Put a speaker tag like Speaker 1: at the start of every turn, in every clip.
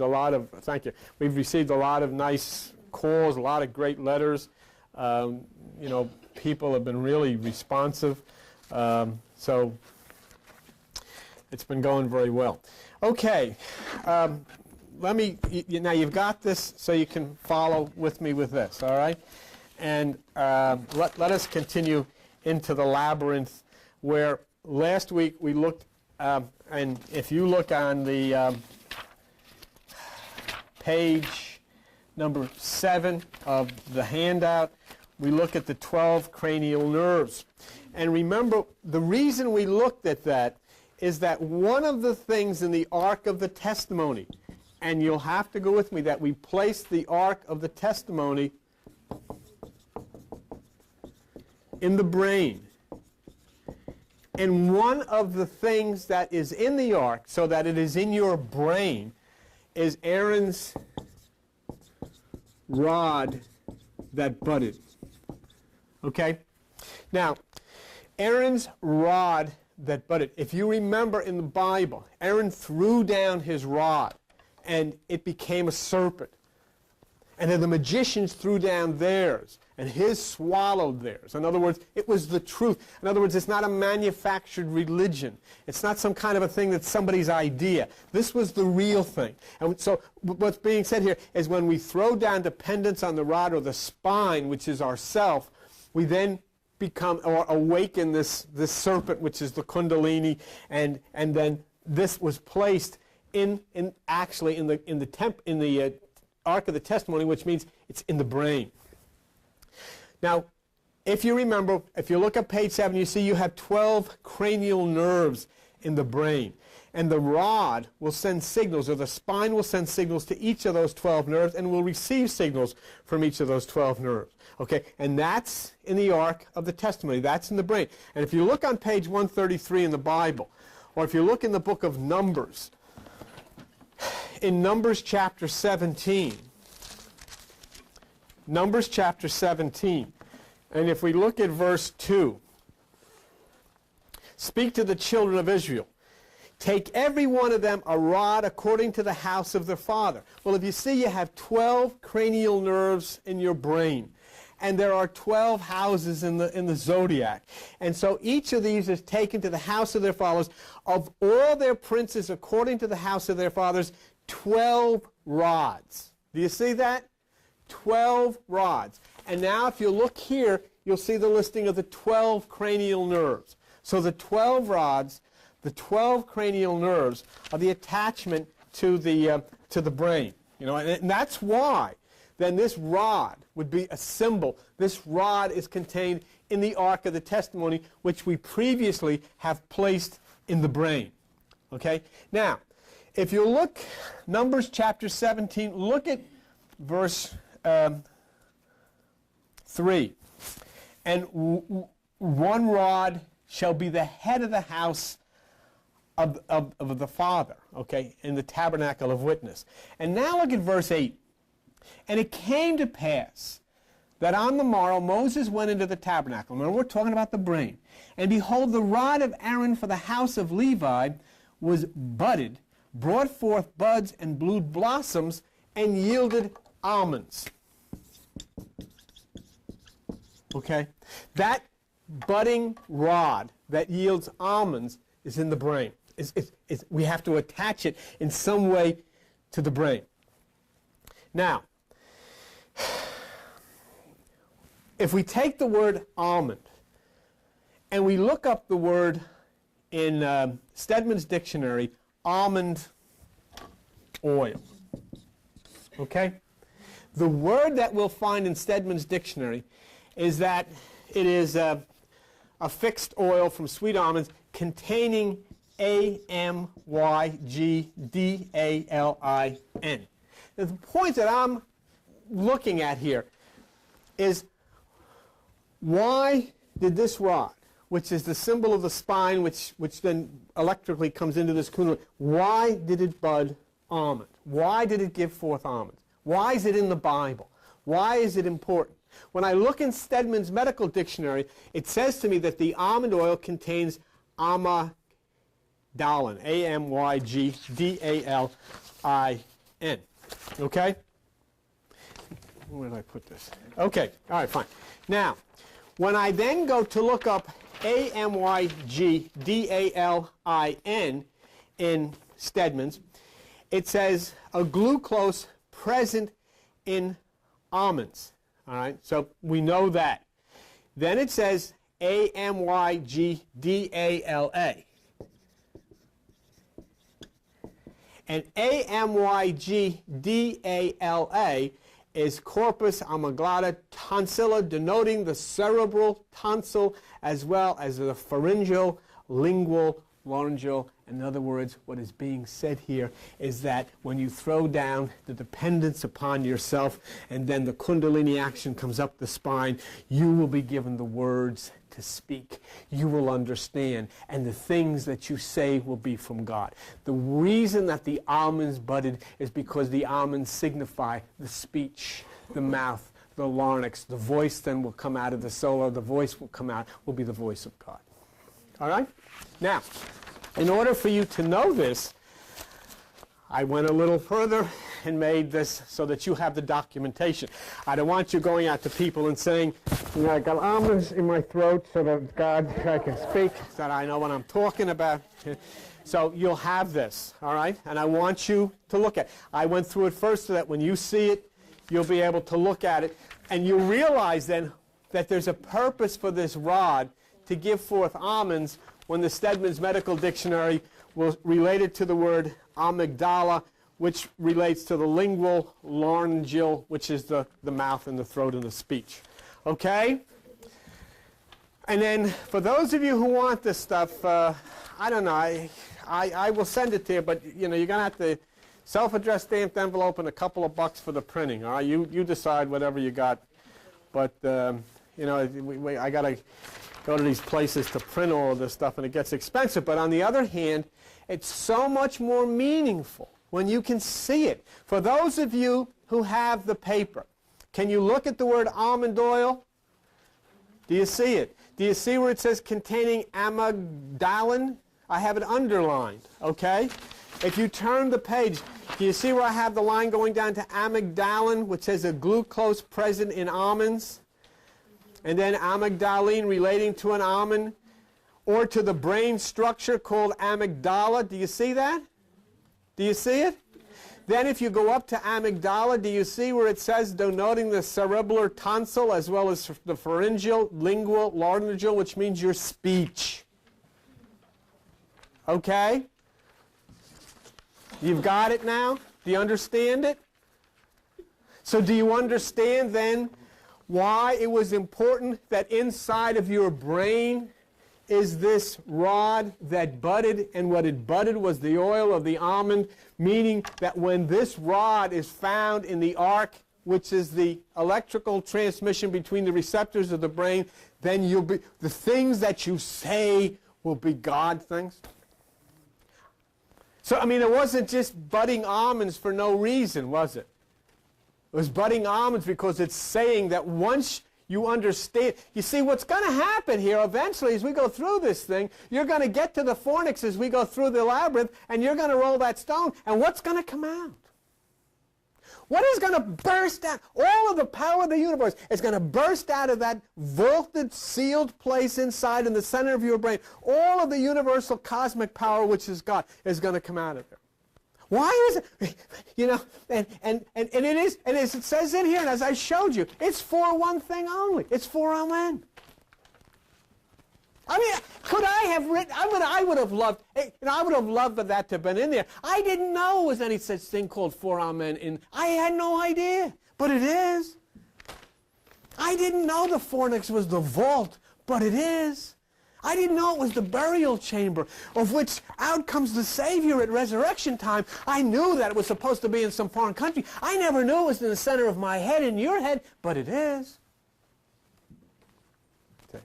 Speaker 1: a lot of, thank you, we've received a lot of nice calls, a lot of great letters. You know, people have been really responsive. So it's been going very well. Okay, let me, now you've got this so you can follow with me with this, all right? And let us continue into the labyrinth where last week we looked, and if you look on the page number 7 of the handout, we look at the 12 cranial nerves. And remember, the reason we looked at that is that one of the things in the Ark of the Testimony, and you'll have to go with me, that we placed the Ark of the Testimony in the brain. And one of the things that is in the Ark, so that it is in your brain, is Aaron's rod that budded. Okay? Now, Aaron's rod that budded. If you remember in the Bible, Aaron threw down his rod and it became a serpent. And then the magicians threw down theirs and his swallowed theirs. In other words, it was the truth. In other words, it's not a manufactured religion. It's not some kind of a thing that's somebody's idea. This was the real thing. And so what's being said here is when we throw down dependence on the rod or the spine, which is ourself, we then become or awaken this serpent, which is the kundalini, and then this was placed actually in the Ark of the Testimony, which means it's in the brain. Now, if you remember, if you look at page 7, you see you have 12 cranial nerves in the brain. And the rod will send signals, or the spine will send signals to each of those 12 nerves and will receive signals from each of those 12 nerves. Okay, and that's in the Ark of the Testimony. That's in the brain. And if you look on page 133 in the Bible, or if you look in the book of Numbers, in Numbers chapter 17, Numbers chapter 17, and if we look at verse 2, speak to the children of Israel. Take every one of them a rod according to the house of their father. Well, if you see, you have 12 cranial nerves in your brain. And there are 12 houses in the zodiac. And so each of these is taken to the house of their fathers. Of all their princes, according to the house of their fathers, 12 rods. Do you see that? 12 rods. And now if you look here, you'll see the listing of the 12 cranial nerves. So the 12 rods, the 12 cranial nerves, are the attachment to the brain. You know, and that's why then this rod would be a symbol. This rod is contained in the Ark of the Testimony, which we previously have placed in the brain. Okay? Now, if you look, Numbers chapter 17, look at verse 3. And one rod shall be the head of the house of the Father, okay, in the tabernacle of witness. And now look at verse 8. And it came to pass that on the morrow Moses went into the tabernacle. Remember, we're talking about the brain. And behold, the rod of Aaron for the house of Levi was budded, brought forth buds and blue blossoms, and yielded almonds. Okay? That budding rod that yields almonds is in the brain. We have to attach it in some way to the brain. Now, if we take the word almond and we look up the word in Stedman's dictionary, almond oil, okay? The word that we'll find in Stedman's dictionary is that it is a fixed oil from sweet almonds containing amygdalin. The point that I'm looking at here is why did this rod, which is the symbol of the spine, which then electrically comes into this kundalini, why did it bud almond? Why did it give forth almonds? Why is it in the Bible? Why is it important? When I look in Stedman's medical dictionary, it says to me that the almond oil contains amygdalin, A-M-Y-G-D-A-L-I-N. Okay? Where did I put this? Okay, all right, fine. Now, when I then go to look up Amygdalin in Stedman's, it says a glucose present in almonds. All right, so we know that. Then it says Amygdala. And Amygdala is corpus amygdala tonsilla, denoting the cerebral tonsil as well as the pharyngeal, lingual, laryngeal. In other words, what is being said here is that when you throw down the dependence upon yourself and then the kundalini action comes up the spine, you will be given the words to speak. You will understand, and the things that you say will be from God. The reason that the almonds budded is because the almonds signify the speech, the mouth, the larynx. The voice then will come out of the soul, the voice will come out, will be the voice of God. All right? Now, in order for you to know this, I went a little further and made this so that you have the documentation. I don't want you going out to people and saying, you know, I got almonds in my throat so that God, I can speak, so that I know what I'm talking about. So you'll have this, all right? And I want you to look at it. I went through it first so that when you see it, you'll be able to look at it. And you realize then that there's a purpose for this rod to give forth almonds when the Stedman's Medical Dictionary was related to the word amygdala, which relates to the lingual, laryngeal, which is the mouth and the throat and the speech. Okay? And then for those of you who want this stuff, I don't know, I will send it to you, but you know, you're going to have to self-addressed stamped envelope and a couple of bucks for the printing. All right? You decide whatever you got. But, you know, I got to go to these places to print all of this stuff, and it gets expensive. But on the other hand, it's so much more meaningful when you can see it. For those of you who have the paper, can you look at the word almond oil? Do you see it? Do you see where it says containing amygdalin? I have it underlined, okay? If you turn the page, do you see where I have the line going down to amygdalin, which says a glucose present in almonds? And then amygdalin relating to an almond, or to the brain structure called amygdala. Do you see that? Do you see it? Then if you go up to amygdala, do you see where it says denoting the cerebellar tonsil as well as the pharyngeal, lingual, laryngeal, which means your speech? Okay? You've got it now? Do you understand it? So do you understand then why it was important that inside of your brain is this rod that budded, and what it budded was the oil of the almond, meaning that when this rod is found in the arc, which is the electrical transmission between the receptors of the brain, then you'll be, the things that you say will be God things. So, I mean, it wasn't just budding almonds for no reason, was it? It was budding almonds because it's saying that once you understand, you see what's going to happen here eventually as we go through this thing, you're going to get to the fornix as we go through the labyrinth, and you're going to roll that stone, and what's going to come out? What is going to burst out? All of the power of the universe is going to burst out of that vaulted, sealed place inside in the center of your brain. All of the universal cosmic power, which is God, is going to come out of there. Why is it, you know, and it is, and as it says in here, and as I showed you, it's for one thing only. It's for Amen. I mean, could I have written, I would have loved, you know, I would have loved for that to have been in there. I didn't know there was any such thing called for Amen. I had no idea, but it is. I didn't know the fornix was the vault, but it is. I didn't know it was the burial chamber of which out comes the Savior at resurrection time. I knew that it was supposed to be in some foreign country. I never knew it was in the center of my head, in your head, but it is. Okay.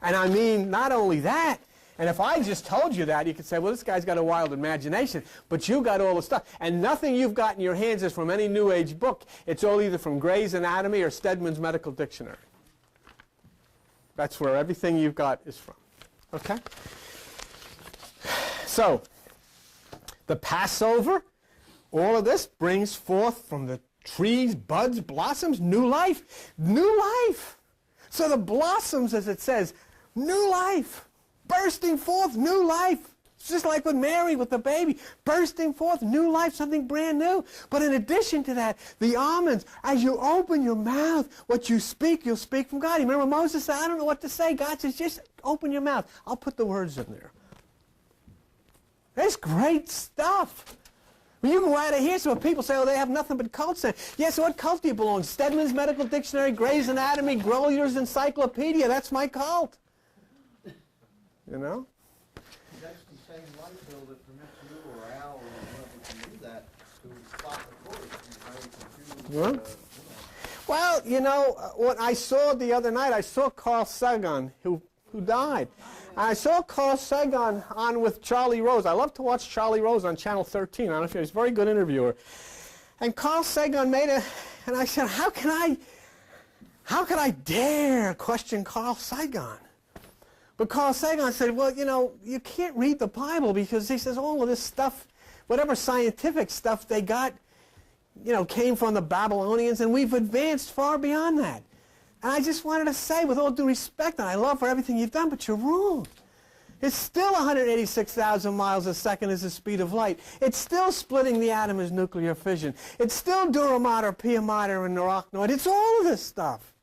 Speaker 1: And I mean, not only that, and if I just told you that, you could say, well, this guy's got a wild imagination, but you got all the stuff. And nothing you've got in your hands is from any New Age book. It's all either from Gray's Anatomy or Stedman's Medical Dictionary. That's where everything you've got is from. Okay? So, the Passover, all of this brings forth from the trees, buds, blossoms, new life. New life. So the blossoms, as it says, new life. Bursting forth new life. It's just like with Mary, with the baby. Bursting forth new life, something brand new. But in addition to that, the almonds, as you open your mouth, what you speak, you'll speak from God. You remember Moses said, I don't know what to say. God says, just open your mouth. I'll put the words in there. That's great stuff. When you go out of here, so when people say, oh, they have nothing but cults. Yeah, so what cult do you belong? Stedman's Medical Dictionary, Gray's Anatomy, Grolier's Encyclopedia. That's my cult. You know?
Speaker 2: That's the same light bill that permits you or Al or whoever can do that to plot the course.
Speaker 1: Well, you know, what I saw the other night, I saw Carl Sagan, who died. I saw Carl Sagan on with Charlie Rose. I love to watch Charlie Rose on Channel 13. I don't know if he's a very good interviewer. And Carl Sagan made and I said, how can I dare question Carl Sagan? But Carl Sagan said, well, you know, you can't read the Bible because he says all of this stuff, whatever scientific stuff they got, you know, came from the Babylonians, and we've advanced far beyond that. And I just wanted to say, with all due respect, and I love for everything you've done, but you're wrong. It's still 186,000 miles a second is the speed of light. It's still splitting the atom as nuclear fission. It's still Dura Mater, Pia Mater, and Arachnoid. It's all of this stuff.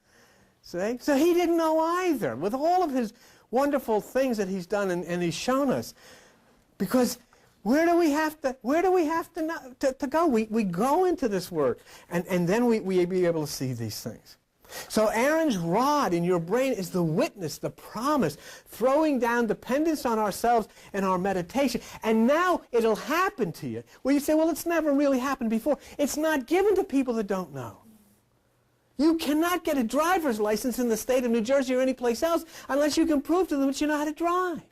Speaker 1: See? So he didn't know either, with all of his wonderful things that he's done and he's shown us. Because where do we have to go? We go into this word, and then we be able to see these things. So Aaron's rod in your brain is the witness, the promise, throwing down dependence on ourselves and our meditation. And now it'll happen to you. Well, you say, well, it's never really happened before. It's not given to people that don't know. You cannot get a driver's license in the state of New Jersey or any place else unless you can prove to them that you know how to drive.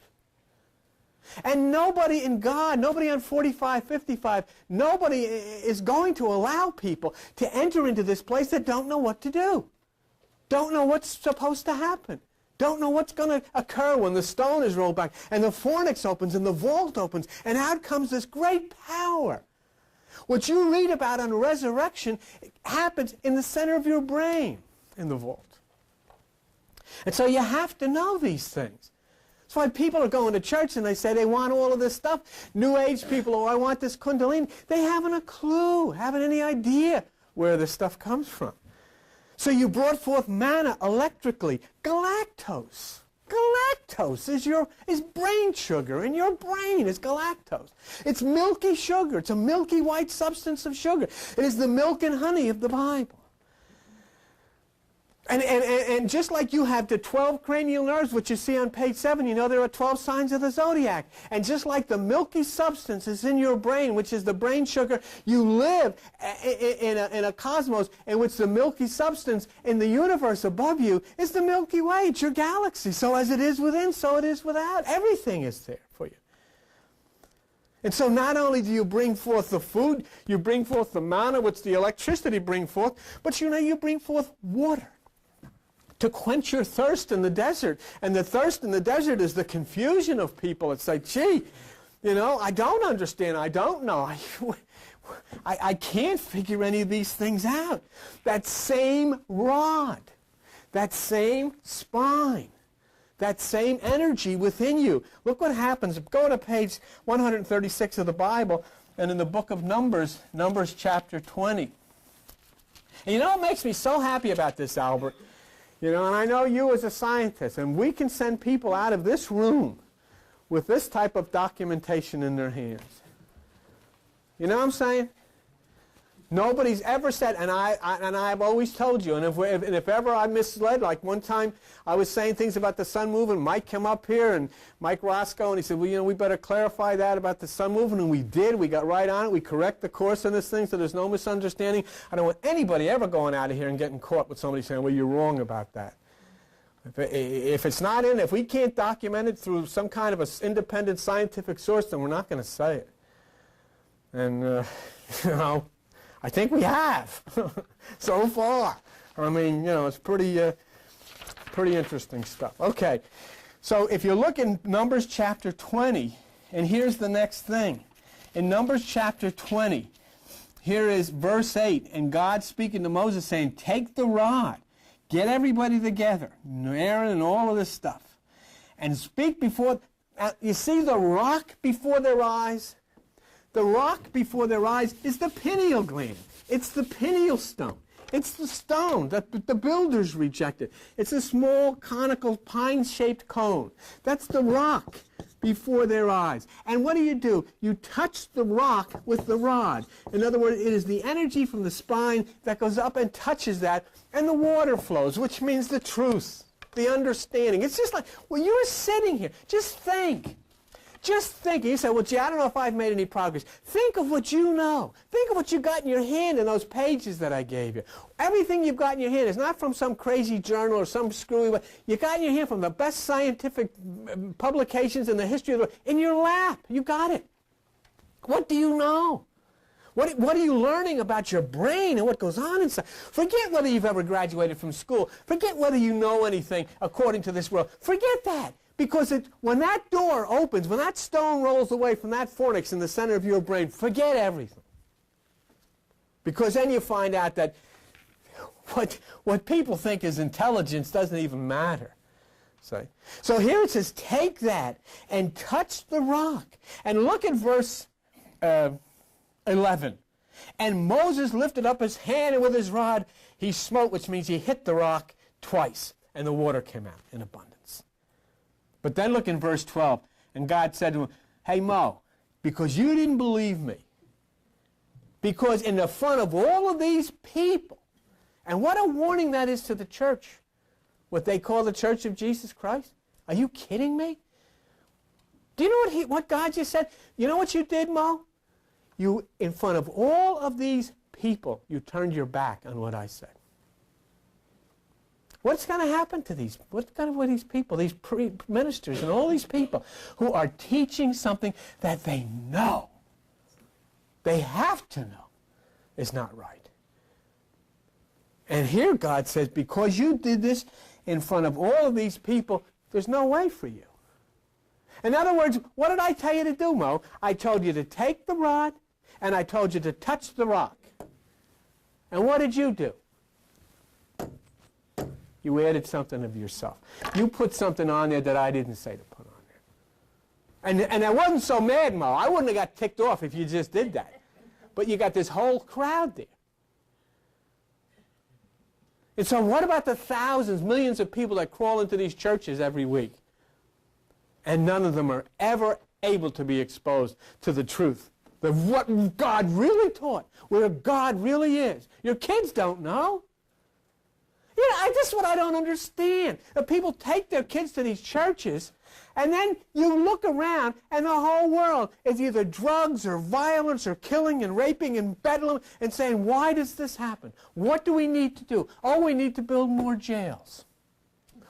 Speaker 1: And nobody in God, nobody on 45, 55, nobody is going to allow people to enter into this place that don't know what to do. Don't know what's supposed to happen. Don't know what's going to occur when the stone is rolled back and the fornix opens and the vault opens and out comes this great power. What you read about on resurrection happens in the center of your brain in the vault. And so you have to know these things. That's why people are going to church and they say they want all of this stuff. New Age people, oh, I want this Kundalini. They haven't a clue, haven't any idea where this stuff comes from. So you brought forth manna electrically. Galactose. Galactose is brain sugar. In your brain is galactose. It's milky sugar. It's a milky white substance of sugar. It is the milk and honey of the Bible. And just like you have the 12 cranial nerves, which you see on page 7, you know there are 12 signs of the zodiac. And just like the milky substance is in your brain, which is the brain sugar, you live in a cosmos in which the milky substance in the universe above you is the Milky Way. It's your galaxy. So as it is within, so it is without. Everything is there for you. And so not only do you bring forth the food, you bring forth the manna, which the electricity bring forth, but you bring forth water to quench your thirst in the desert. And the thirst in the desert is the confusion of people. It's like, gee, you know, I don't understand. I don't know. I can't figure any of these things out. That same rod, that same spine, that same energy within you. Look what happens. Go to page 136 of the Bible, and in the book of Numbers, Numbers chapter 20. And you know what makes me so happy about this, Albert? You know, and I know you as a scientist, and we can send people out of this room with this type of documentation in their hands. You know what I'm saying? Nobody's ever said, and I've always told you, and if ever I misled, like one time I was saying things about the sun moving, Mike came up here, and Mike Roscoe, and he said, well, you know, we better clarify that about the sun moving, and we did. We got right on it. We correct the course on this thing so there's no misunderstanding. I don't want anybody ever going out of here and getting caught with somebody saying, well, you're wrong about that. If it's not in, if we can't document it through some kind of an independent scientific source, then we're not going to say it. And, you know, I think we have so far. I mean, you know, it's pretty interesting stuff. Okay, so if you look in Numbers chapter 20, and here's the next thing. In Numbers chapter 20, here is verse 8, and God speaking to Moses saying, take the rod, get everybody together, Aaron and all of this stuff, and speak before, you see the rock before their eyes? The rock before their eyes is the pineal gland. It's the pineal stone. It's the stone that the builders rejected. It's a small, conical, pine-shaped cone. That's the rock before their eyes. And what do? You touch the rock with the rod. In other words, it is the energy from the spine that goes up and touches that, and the water flows, which means the truth, the understanding. It's just like, well, you're sitting here. Just think. Just think. You say, well, gee, I don't know if I've made any progress. Think of what you know. Think of what you got in your hand in those pages that I gave you. Everything you've got in your hand is not from some crazy journal or some screwy, you got in your hand from the best scientific publications in the history of the world. In your lap. You got it. What do you know? What are you learning about your brain and what goes on inside? Forget whether you've ever graduated from school. Forget whether you know anything according to this world. Forget that. Because when that door opens, when that stone rolls away from that fornix in the center of your brain, forget everything. Because then you find out that what people think is intelligence doesn't even matter. So here it says, take that and touch the rock. And look at verse 11. And Moses lifted up his hand, and with his rod he smote, which means he hit the rock twice, and the water came out in abundance. But then look in verse 12, and God said to him, hey, Mo, because you didn't believe me, because in the front of all of these people, and what a warning that is to the church, what they call the Church of Jesus Christ. Are you kidding me? Do you know what God just said? You know what you did, Mo? You, in front of all of these people, you turned your back on what I said. What's going to happen to these people, these ministers and all these people who are teaching something that they know, they have to know, is not right? And here God says, because you did this in front of all of these people, there's no way for you. In other words, what did I tell you to do, Mo? I told you to take the rod, and I told you to touch the rock. And what did you do? You added something of yourself. You put something on there that I didn't say to put on there. And I wasn't so mad, Mo. I wouldn't have got ticked off if you just did that. But you got this whole crowd there. And so what about the thousands, millions of people that crawl into these churches every week? And none of them are ever able to be exposed to the truth of what God really taught, where God really is. Your kids don't know. You know, this is what I don't understand. That people take their kids to these churches, and then you look around, and the whole world is either drugs or violence or killing and raping and bedlam, and saying, why does this happen? What do we need to do? Oh, we need to build more jails.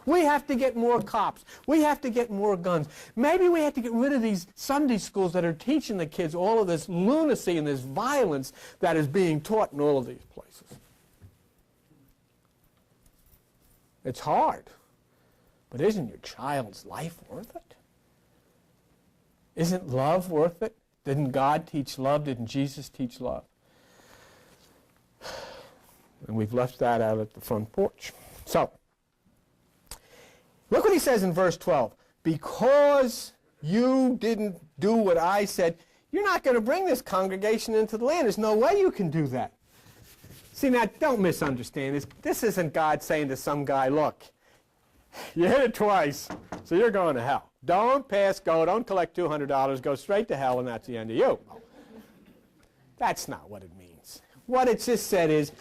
Speaker 1: We have to get more cops. We have to get more guns. Maybe we have to get rid of these Sunday schools that are teaching the kids all of this lunacy and this violence that is being taught in all of these places. It's hard. But isn't your child's life worth it? Isn't love worth it? Didn't God teach love? Didn't Jesus teach love? And we've left that out at the front porch. So, look what he says in verse 12. Because you didn't do what I said, you're not going to bring this congregation into the land. There's no way you can do that. See, now, don't misunderstand this. This isn't God saying to some guy, look, you hit it twice, so you're going to hell. Don't pass go, don't collect $200, go straight to hell, and that's the end of you. That's not what it means. What it just said is,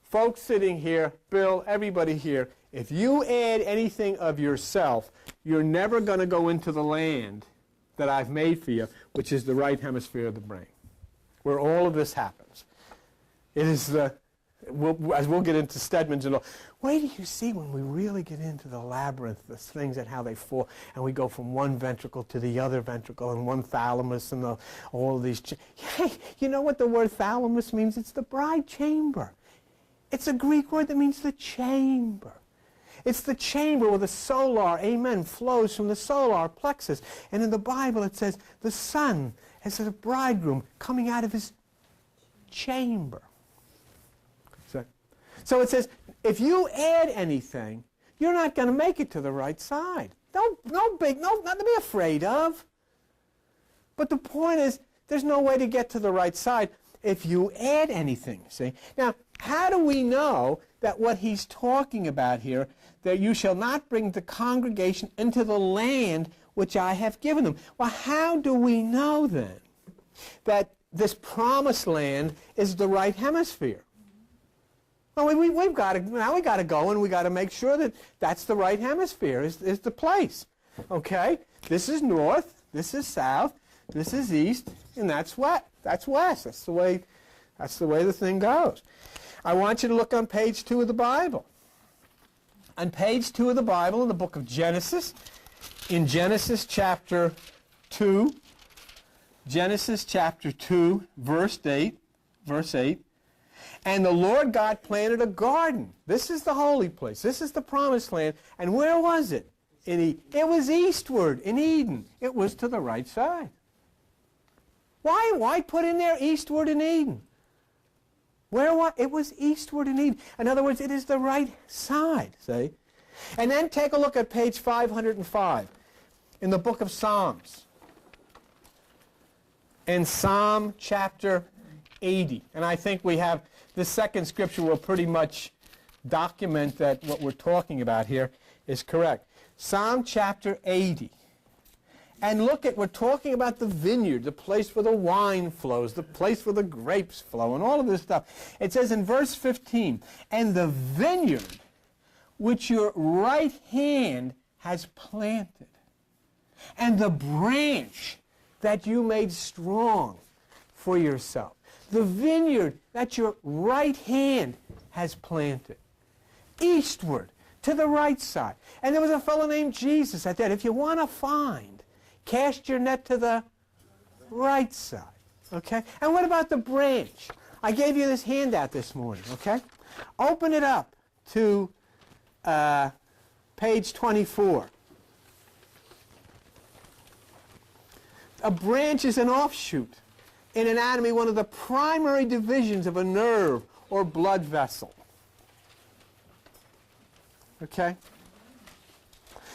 Speaker 1: folks sitting here, Bill, everybody here, if you add anything of yourself, you're never going to go into the land that I've made for you, which is the right hemisphere of the brain, where all of this happens. It is the... as we'll get into Stedman's and all, wait till you see when we really get into the labyrinth, the things and how they fall, and we go from one ventricle to the other ventricle, and one thalamus, and all of these. Hey, you know what the word thalamus means? It's the bride chamber. It's a Greek word that means the chamber. It's the chamber where the solar, amen, flows from the solar plexus. And in the Bible it says the son is a bridegroom coming out of his chamber. So it says, if you add anything, you're not going to make it to the right side. Nothing to be afraid of. But the point is, there's no way to get to the right side if you add anything, see? Now, how do we know that what he's talking about here, that you shall not bring the congregation into the land which I have given them? Well, how do we know then that this promised land is the right hemisphere? Well, we've got to, now we got to go and we got to make sure that that's the right hemisphere, is the place. Okay? This is north, this is south, this is east, and that's west. That's the way the thing goes. I want you to look on page 2 of the Bible. On page 2 of the Bible in the book of Genesis, in Genesis chapter 2, Genesis chapter 2, verse 8, and the Lord God planted a garden. This is the holy place. This is the promised land. And where was it? It was eastward in Eden. It was to the right side. Why put in there eastward in Eden? It was eastward in Eden. In other words, it is the right side, see? And then take a look at page 505 in the book of Psalms. In Psalm chapter 80. And I think we have, the second scripture will pretty much document that what we're talking about here is correct. Psalm chapter 80. And look at, we're talking about the vineyard, the place where the wine flows, the place where the grapes flow, and all of this stuff. It says in verse 15, and the vineyard which your right hand has planted, and the branch that you made strong for yourself. The vineyard that your right hand has planted. Eastward, to the right side. And there was a fellow named Jesus that said, if you want to find, cast your net to the right side. Okay? And what about the branch? I gave you this handout this morning. Okay? Open it up to page 24. A branch is an offshoot. In anatomy, one of the primary divisions of a nerve or blood vessel. Okay?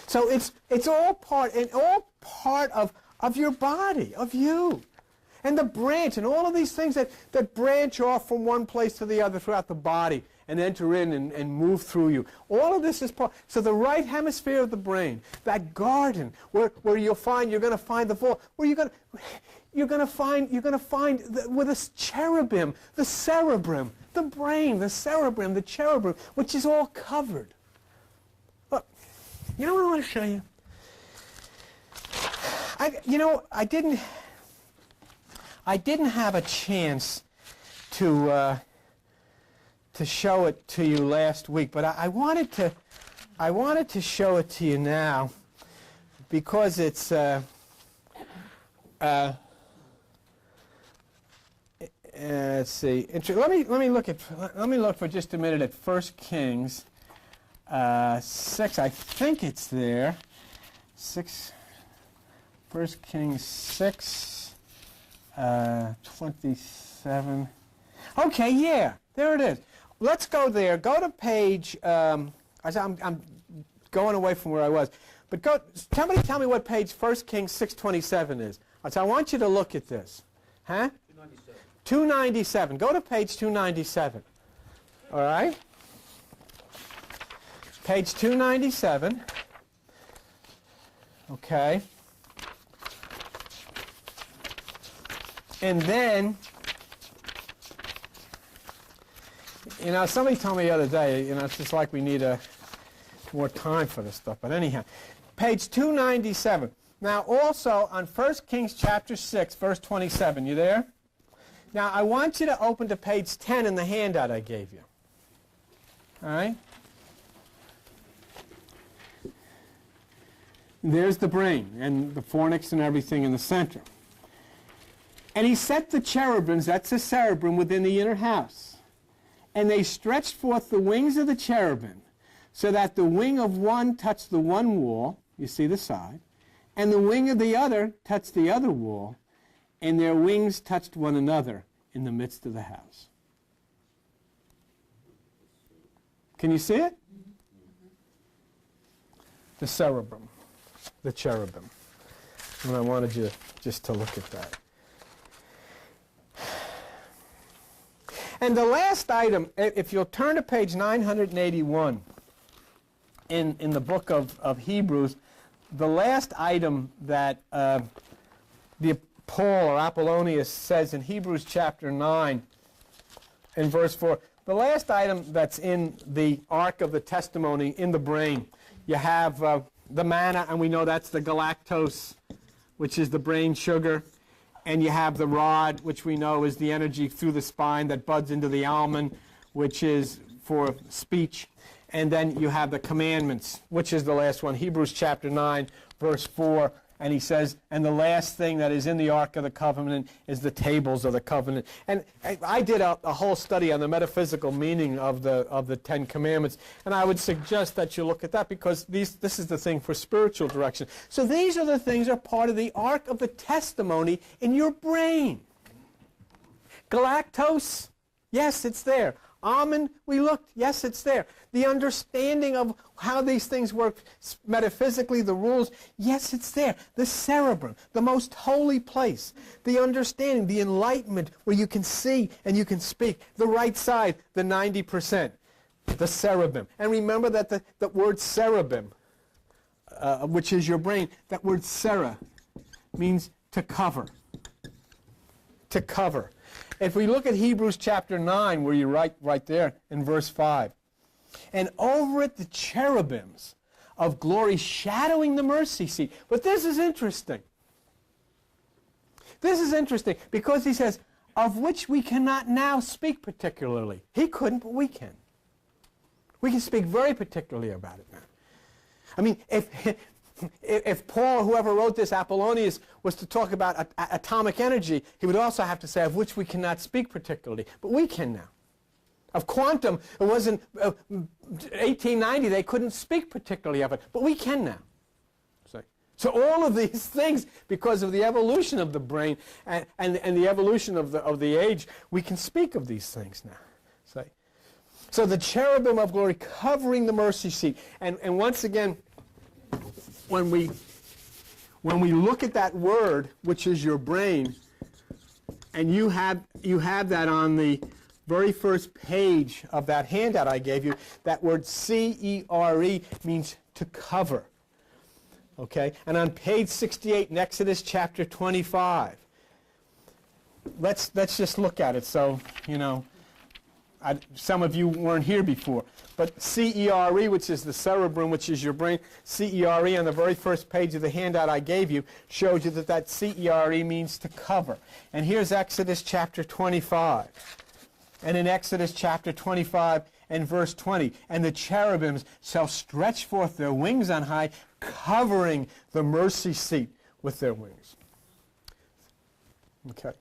Speaker 1: So it's all part of your body, of you. And the branch and all of these things that branch off from one place to the other throughout the body and enter in and move through you. All of this is part. So the right hemisphere of the brain, that garden where you're going to find the vault, where you're going to find with a cherubim, the cerebrum, the brain, the cerebrum, the cherubim, which is all covered. Look, you know what I want to show you? I didn't have a chance to show it to you last week, but I wanted to show it to you now because it's let's see. Let me look for just a minute at 1 Kings 6. I think it's there. 1 Kings 6, 27. Okay, yeah, there it is. Let's go there. Go to page. I'm going away from where I was, but somebody tell me what page 1 Kings 6:27 is. I want you to look at this. Huh? 297. Go to page 297. All right? Page 297. Okay. And then, somebody told me the other day, it's just like we need more time for this stuff. But anyhow, page 297. Now, also on 1 Kings chapter 6, verse 27. You there? Now, I want you to open to page 10 in the handout I gave you. All right? There's the brain and the fornix and everything in the center. And he set the cherubims, that's the cerebrum, within the inner house. And they stretched forth the wings of the cherubim, so that the wing of one touched the one wall, you see the side, and the wing of the other touched the other wall, and their wings touched one another in the midst of the house? Can you see it? The cherubim. The cherubim. And I wanted you just to look at that. And the last item, if you'll turn to page 981 in the book of Hebrews, the last item that Paul or Apollonius says in Hebrews chapter 9 and verse 4, the last item that's in the Ark of the Testimony in the brain, you have the manna, and we know that's the galactose, which is the brain sugar. And you have the rod, which we know is the energy through the spine that buds into the almond, which is for speech. And then you have the commandments, which is the last one, Hebrews chapter 9, verse 4. And he says, and the last thing that is in the Ark of the Covenant is the tables of the covenant. And I did a whole study on the metaphysical meaning of the Ten Commandments. And I would suggest that you look at that, because this is the thing for spiritual direction. So these are the things that are part of the Ark of the Testimony in your brain. Galactose, yes, it's there. Almond, we looked, yes, it's there. The understanding of how these things work metaphysically, the rules, yes, it's there. The cerebrum, the most holy place. The understanding, the enlightenment where you can see and you can speak. The right side, the 90%, the cerebrum. And remember that the word cerebrum, which is your brain, that word cera means to cover. To cover. If we look at Hebrews chapter 9, where you write right there in verse 5, and over it the cherubims of glory shadowing the mercy seat. But this is interesting. This is interesting because he says, of which we cannot now speak particularly. He couldn't, but we can. We can speak very particularly about it now. I mean, if Paul, or whoever wrote this, Apollonius, was to talk about atomic energy, he would also have to say, of which we cannot speak particularly. But we can now. Of quantum, it wasn't 1890, they couldn't speak particularly of it, but we can now. So all of these things, because of the evolution of the brain and the evolution of the age, we can speak of these things now. So the cherubim of glory covering the mercy seat. And once again, when we look at that word, which is your brain, and you have that on the very first page of that handout I gave you, that word C-E-R-E means to cover. Okay? And on page 68 in Exodus chapter 25, let's just look at it. So, you know, some of you weren't here before. But C-E-R-E, which is the cerebrum, which is your brain, C-E-R-E on the very first page of the handout I gave you shows you that C-E-R-E means to cover. And here's Exodus chapter 25. And in Exodus chapter 25 and verse 20, and the cherubims shall stretch forth their wings on high, covering the mercy seat with their wings. Okay.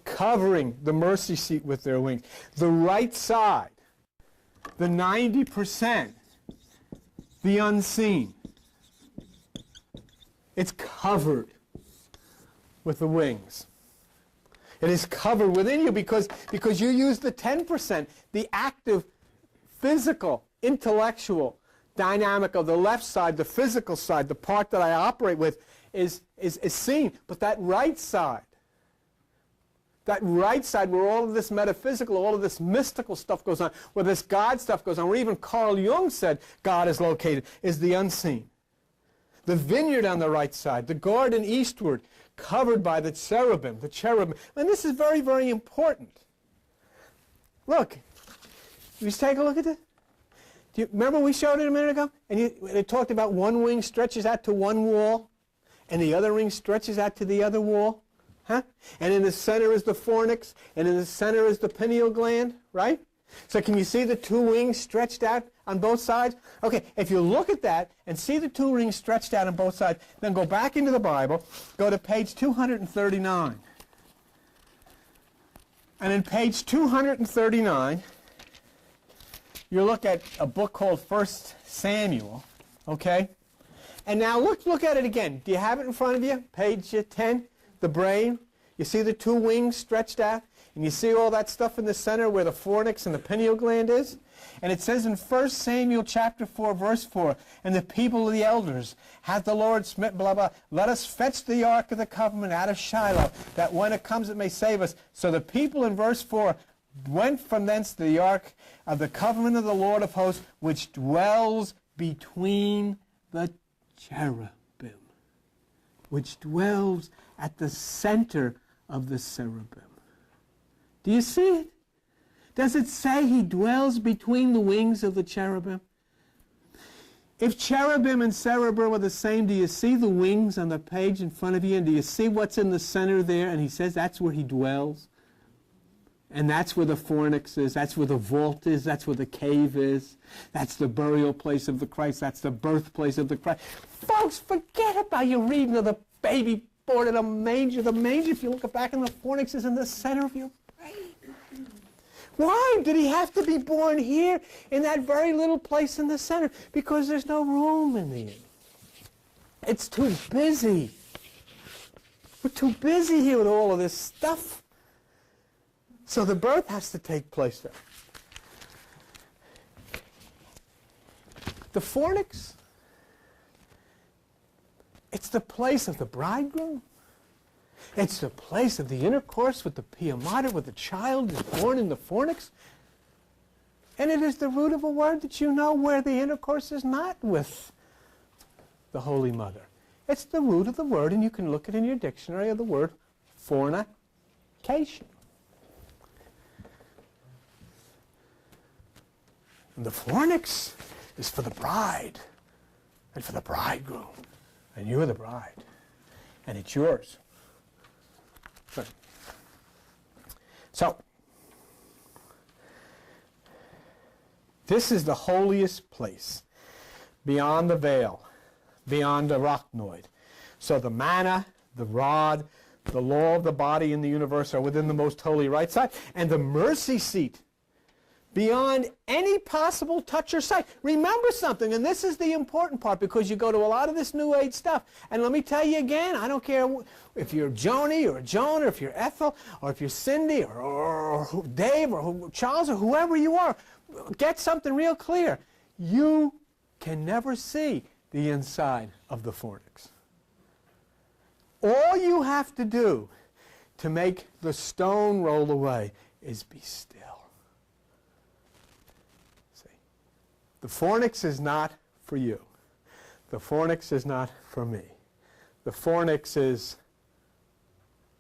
Speaker 1: Covering the mercy seat with their wings. The right side, the 90%, the unseen. It's covered with the wings. It is covered within you because you use the 10%, the active, physical, intellectual dynamic of the left side, the physical side, the part that I operate with is seen. But that right side where all of this metaphysical, all of this mystical stuff goes on, where this God stuff goes on, where even Carl Jung said God is located, is the unseen. The vineyard on the right side, the garden eastward, covered by the cherubim. And this is very, very important. Look, you just take a look at this. Do you remember we showed it a minute ago? And it talked about one wing stretches out to one wall, and the other wing stretches out to the other wall. Huh? And in the center is the fornix, and in the center is the pineal gland, right? So can you see the two wings stretched out on both sides? Okay, if you look at that and see the two wings stretched out on both sides, then go back into the Bible, go to page 239. And in page 239, you look at a book called 1 Samuel, okay? And now look at it again. Do you have it in front of you? Page 10, the brain. You see the two wings stretched out? And you see all that stuff in the center where the fornix and the pineal gland is? And it says in 1 Samuel chapter 4, verse 4, and the people of the elders hath the Lord smitten, blah, blah, let us fetch the ark of the covenant out of Shiloh, that when it comes it may save us. So the people in verse 4 went from thence to the ark of the covenant of the Lord of hosts, which dwells between the cherubim, which dwells at the center of the cherubim. Do you see it? Does it say he dwells between the wings of the cherubim? If cherubim and cherubim are the same, do you see the wings on the page in front of you? And do you see what's in the center there? And he says that's where he dwells. And that's where the fornix is. That's where the vault is. That's where the cave is. That's the burial place of the Christ. That's the birthplace of the Christ. Folks, forget about your reading of the baby born in a manger. The manger, if you look back in the fornix, is in the center of your brain. Why did he have to be born here in that very little place in the center? Because there's no room in the inn. It's too busy. We're too busy here with all of this stuff. So the birth has to take place there. The fornix, it's the place of the bridegroom. It's the place of the intercourse with the Pia Mater, where the child is born in the fornix. And it is the root of a word that you know where the intercourse is not with the Holy Mother. It's the root of the word, and you can look it in your dictionary, of the word fornication. And the fornix is for the bride and for the bridegroom. And you're the bride. And it's yours. Good. So, this is the holiest place, beyond the veil, beyond the arachnoid. So the manna, the rod, the law of the body and the universe are within the most holy right side, and the mercy seat, beyond any possible touch or sight. Remember something, and this is the important part, because you go to a lot of this New Age stuff. And let me tell you again, I don't care if you're Joni or Joan, or if you're Ethel, or if you're Cindy, or Dave, or Charles, or whoever you are, get something real clear. You can never see the inside of the fornix. All you have to do to make the stone roll away is be still. The fornix is not for you. The fornix is not for me. The fornix is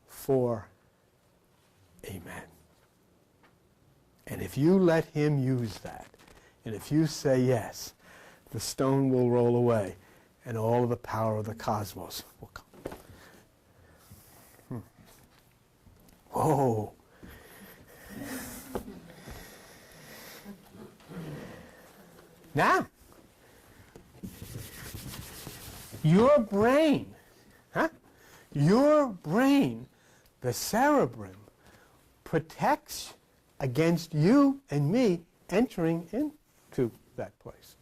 Speaker 1: for a man. And if you let him use that, and if you say yes, the stone will roll away, and all of the power of the cosmos will come. Whoa. Now, your brain, the cerebrum, protects against you and me entering into that place.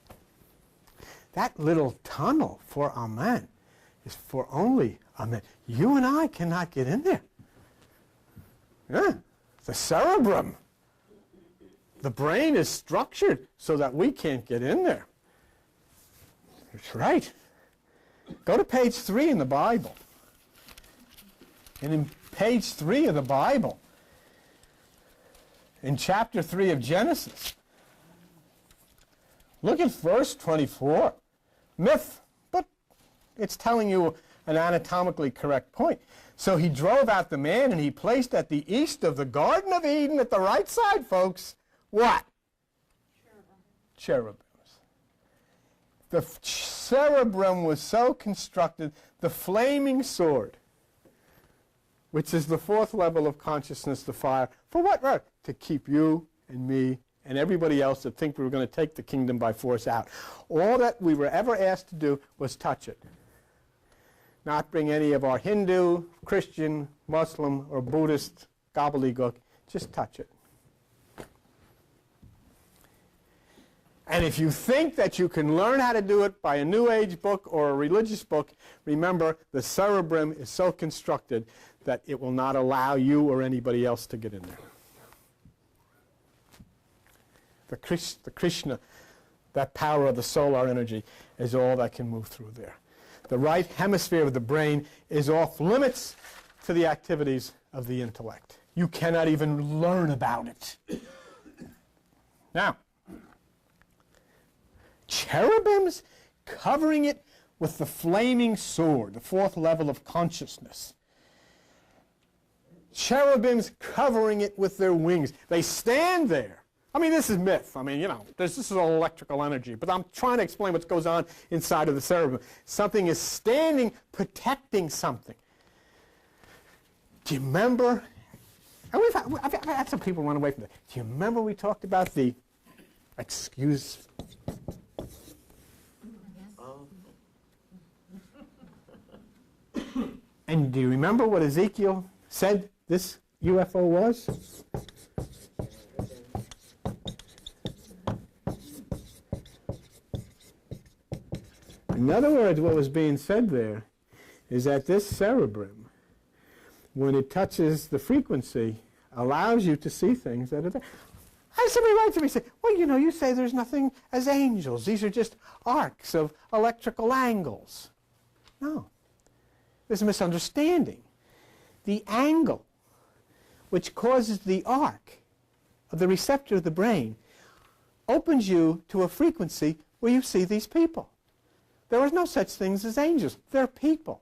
Speaker 1: That little tunnel for Amen is for only Amen. You and I cannot get in there. Yeah, the cerebrum. The brain is structured so that we can't get in there. That's right. Go to page 3 in the Bible. And in page 3 of the Bible, in chapter 3 of Genesis, look at verse 24. Myth, but it's telling you an anatomically correct point. So he drove out the man, and he placed at the east of the Garden of Eden, at the right side, folks, what? Cherubims. The cerebrum was so constructed, the flaming sword, which is the fourth level of consciousness, the fire, for what? Right? To keep you and me and everybody else that think we were going to take the kingdom by force out. All that we were ever asked to do was touch it. Not bring any of our Hindu, Christian, Muslim, or Buddhist gobbledygook. Just touch it. And if you think that you can learn how to do it by a New Age book or a religious book, remember the cerebrum is so constructed that it will not allow you or anybody else to get in there. the Krishna, that power of the solar energy, is all that can move through there. The right hemisphere of the brain is off limits to the activities of the intellect. You cannot even learn about it. Now, cherubims covering it with the flaming sword, the fourth level of consciousness. Cherubims covering it with their wings. They stand there. I mean, this is myth. I mean, you know, this is all electrical energy. But I'm trying to explain what goes on inside of the cherubim. Something is standing, protecting something. Do you remember? And I've had some people run away from that. Do you remember we talked about the excuse? And do you remember what Ezekiel said this UFO was? In other words, what was being said there is that this cerebrum, when it touches the frequency, allows you to see things that are there. And somebody writes to me and says, well, you know, you say there's nothing as angels. These are just arcs of electrical angles. No. There's a misunderstanding. The angle which causes the arc of the receptor of the brain opens you to a frequency where you see these people. There are no such things as angels. They're people.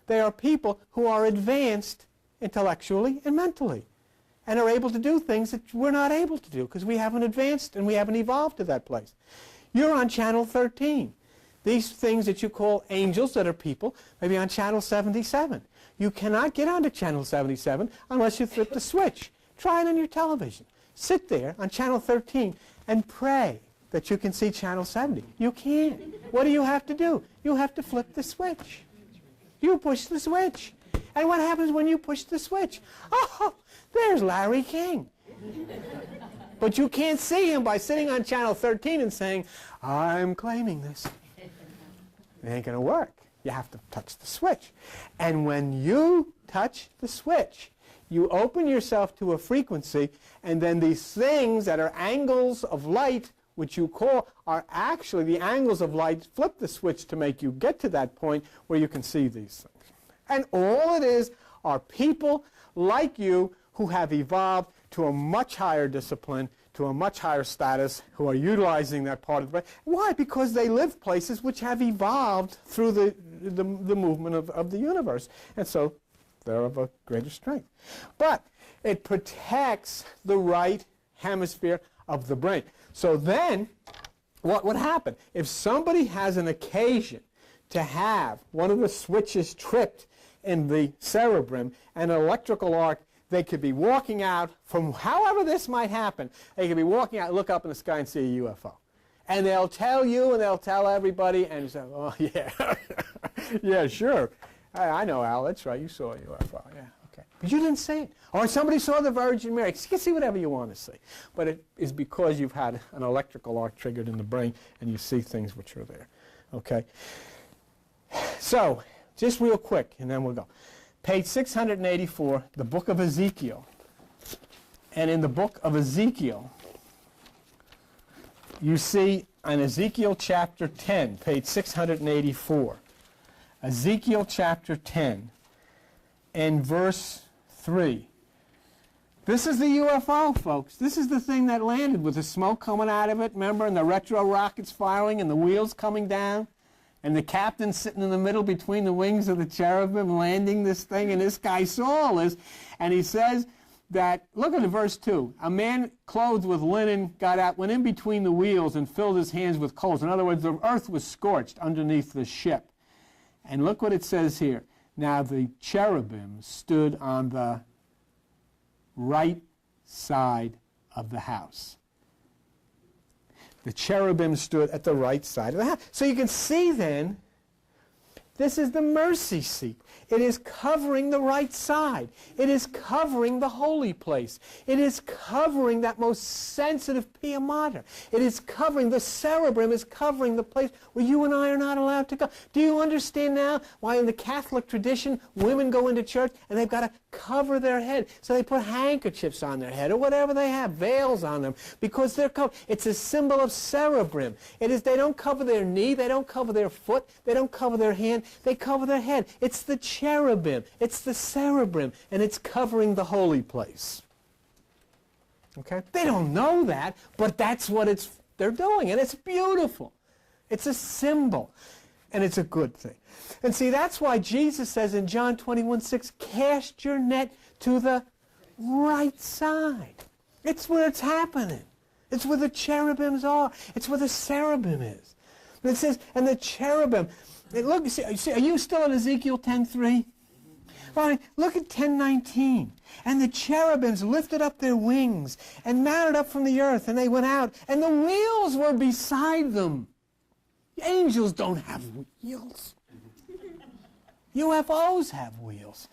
Speaker 1: They are people who are advanced intellectually and mentally and are able to do things that we're not able to do because we haven't advanced and we haven't evolved to that place. You're on channel 13. These things that you call angels that are people may be on channel 77. You cannot get onto channel 77 unless you flip the switch. Try it on your television. Sit there on channel 13 and pray that you can see channel 70. You can't. What do you have to do? You have to flip the switch. You push the switch. And what happens when you push the switch? Oh, there's Larry King. But you can't see him by sitting on channel 13 and saying, I'm claiming this. It ain't going to work. You have to touch the switch. And when you touch the switch, you open yourself to a frequency, and then these things that are angles of light, which you call are actually the angles of light, flip the switch to make you get to that point where you can see these things. And all it is are people like you who have evolved to a much higher discipline, to a much higher status, who are utilizing that part of the brain. Why? Because they live places which have evolved through the movement of the universe. And so they're of a greater strength. But it protects the right hemisphere of the brain. So then, what would happen? If somebody has an occasion to have one of the switches tripped in the cerebrum, an electrical arc, they could be walking out from however this might happen. They could be walking out, look up in the sky and see a UFO. And they'll tell you and they'll tell everybody, and you say, oh, yeah, yeah, sure. I know, Al, that's right, you saw a UFO, yeah, okay. But you didn't see it. Or somebody saw the Virgin Mary. You can see whatever you want to see. But it is because you've had an electrical arc triggered in the brain and you see things which are there, okay? So, just real quick, and then we'll go. Page 684, the book of Ezekiel. And in the book of Ezekiel, you see in Ezekiel chapter 10, page 684, Ezekiel chapter 10 and verse 3. This is the UFO, folks. This is the thing that landed with the smoke coming out of it, remember, and the retro rockets firing and the wheels coming down. And the captain sitting in the middle between the wings of the cherubim landing this thing, and this guy saw all this. And he says that, look at verse 2. A man clothed with linen got out, went in between the wheels, and filled his hands with coals. In other words, the earth was scorched underneath the ship. And look what it says here. Now the cherubim stood on the right side of the house. The cherubim stood at the right side of the house. So you can see then This is the mercy seat. It is covering the right side. It is covering the holy place. It is covering that most sensitive pia mater. It is covering, the cerebrum is covering the place where you and I are not allowed to go. Do you understand now why in the Catholic tradition women go into church and they've got to cover their head? So they put handkerchiefs on their head or whatever they have, veils on them, because they're covered. It's a symbol of cerebrum. It is, they don't cover their knee, they don't cover their foot, they don't cover their hand, they cover their head. It's the cherubim, it's the cerebrum, and it's covering the holy place. Okay? They don't know that, but that's what they're doing, and it's beautiful. It's a symbol, and it's a good thing. And see, that's why Jesus says in John 21:6, cast your net to the right side. It's where it's happening. It's where the cherubims are. It's where the cherubim is. And it says, and the cherubim, look, see, are you still in Ezekiel 10:3? All right, look at 10:19. And the cherubims lifted up their wings and mounted up from the earth, and they went out, and the wheels were beside them. Angels don't have wheels. UFOs have wheels.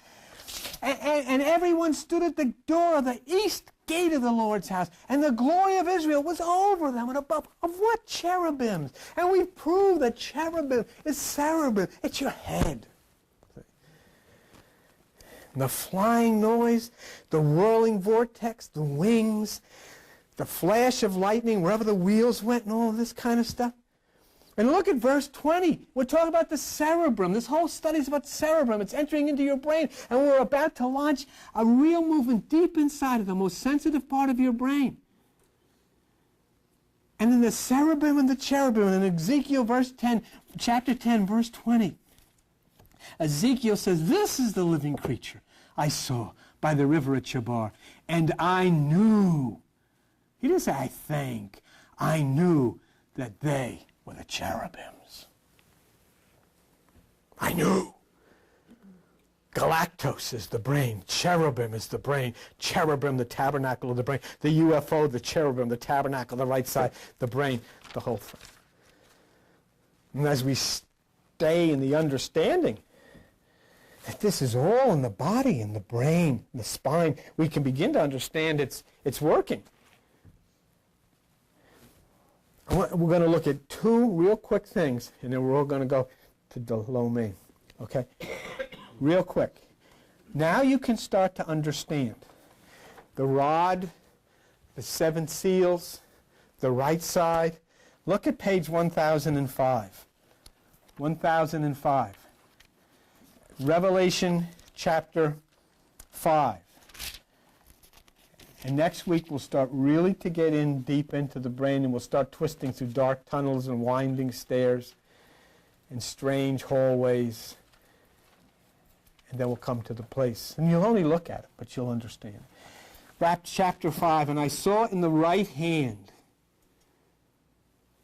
Speaker 1: And everyone stood at the door of the east gate of the Lord's house, and the glory of Israel was over them and above. Of what cherubims? And we prove that cherubim is cerebrum. It's your head. And the flying noise, the whirling vortex, the wings, the flash of lightning, wherever the wheels went, and all of this kind of stuff. And look at verse 20. We're talking about the cerebrum. This whole study is about cerebrum. It's entering into your brain. And we're about to launch a real movement deep inside of the most sensitive part of your brain. And in the cerebrum and the cherubim, in Ezekiel chapter 10, verse 20, Ezekiel says, this is the living creature I saw by the river at Chebar. And I knew. He didn't say, I think. I knew that they were the cherubims. I knew. Galactos is the brain. Cherubim is the brain. Cherubim, the tabernacle of the brain. The UFO, the cherubim, the tabernacle, the right side, the brain, the whole thing. And as we stay in the understanding that this is all in the body, in the brain, in the spine, we can begin to understand it's working. We're going to look at two real quick things, and then we're all going to go to Donahue. Okay? Real quick. Now you can start to understand the rod, the seven seals, the right side. Look at page 1005. 1005. Revelation chapter 5. And next week we'll start really to get in deep into the brain, and we'll start twisting through dark tunnels and winding stairs and strange hallways. And then we'll come to the place. And you'll only look at it, but you'll understand. Chapter 5, and I saw in the right hand,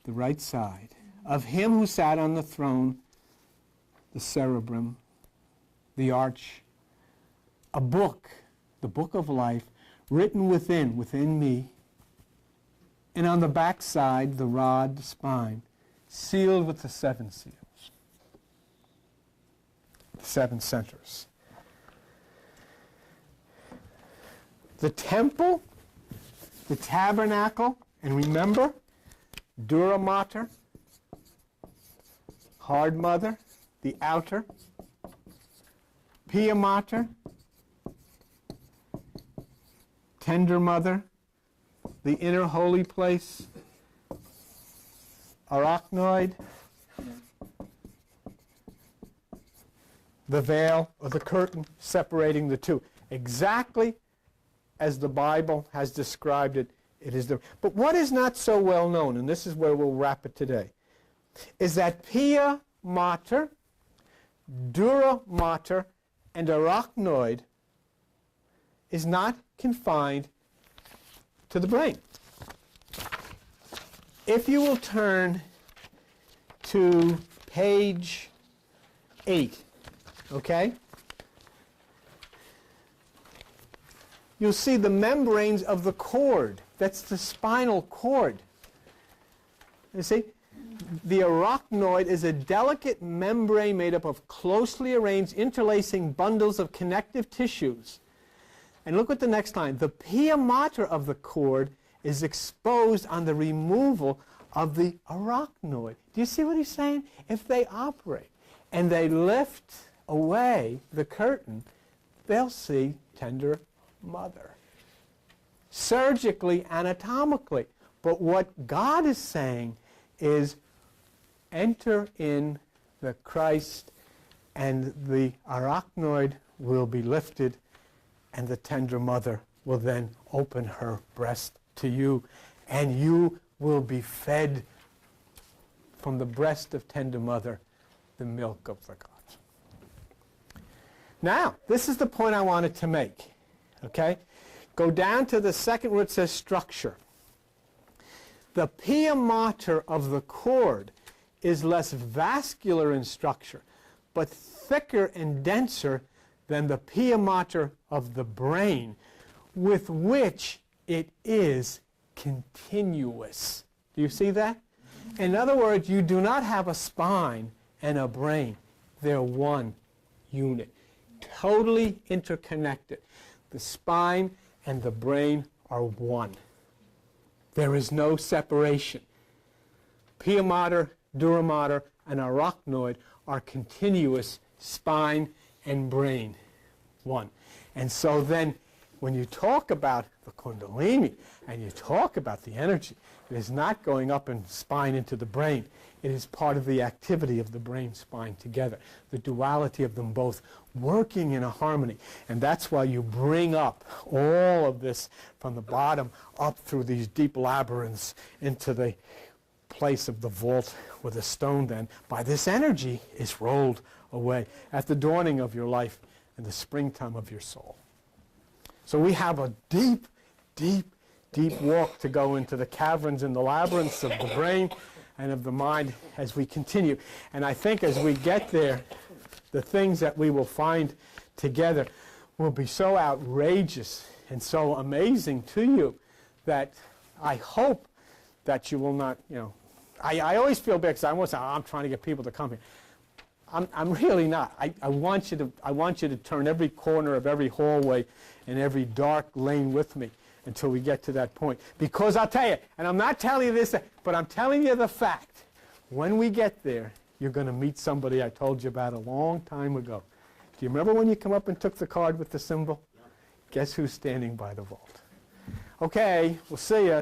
Speaker 1: the right side, of him who sat on the throne, the cerebrum, the arch, a book, the book of life, written within me, and on the back side, the rod, the spine, sealed with the seven seals. The seven centers. The temple, the tabernacle, and remember, dura mater, hard mother, the outer, pia mater, tender mother, the inner holy place, arachnoid, the veil or the curtain separating the two. Exactly as the Bible has described it, it is the. But what is not so well known, and this is where we'll wrap it today, is that pia mater, dura mater, and arachnoid is not confined to the brain. If you will turn to page 8, okay? You'll see the membranes of the cord. That's the spinal cord. You see? the arachnoid is a delicate membrane made up of closely arranged interlacing bundles of connective tissues. And look at the next line. The pia mater of the cord is exposed on the removal of the arachnoid. Do you see what he's saying? If they operate and they lift away the curtain, they'll see tender mother. Surgically, anatomically. But what God is saying is enter in the Christ and the arachnoid will be lifted and the tender mother will then open her breast to you and you will be fed from the breast of tender mother the milk of the gods. Now, this is the point I wanted to make. Okay? Go down to the second where it says structure. The pia mater of the cord is less vascular in structure, but thicker and denser than the pia mater of the brain, with which it is continuous. Do you see that? In other words, you do not have a spine and a brain. They're one unit, totally interconnected. The spine and the brain are one. There is no separation. Pia mater, dura mater, and arachnoid are continuous, spine and brain, one. And so then when you talk about the kundalini and you talk about the energy, it is not going up in spine into the brain. It is part of the activity of the brain spine together, the duality of them both working in a harmony. And that's why you bring up all of this from the bottom up through these deep labyrinths into the place of the vault where the stone then, by this energy, is rolled away at the dawning of your life and the springtime of your soul. So we have a deep, deep, deep walk to go into the caverns and the labyrinths of the brain and of the mind as we continue. And I think as we get there, the things that we will find together will be so outrageous and so amazing to you that I hope that you will not, I always feel bad because I want to say, I'm trying to get people to come here. I'm really not. I want you to turn every corner of every hallway and every dark lane with me until we get to that point. Because I'll tell you, and I'm not telling you this, but I'm telling you the fact. When we get there, you're going to meet somebody I told you about a long time ago. Do you remember when you come up and took the card with the symbol? Guess who's standing by the vault? Okay, we'll see you.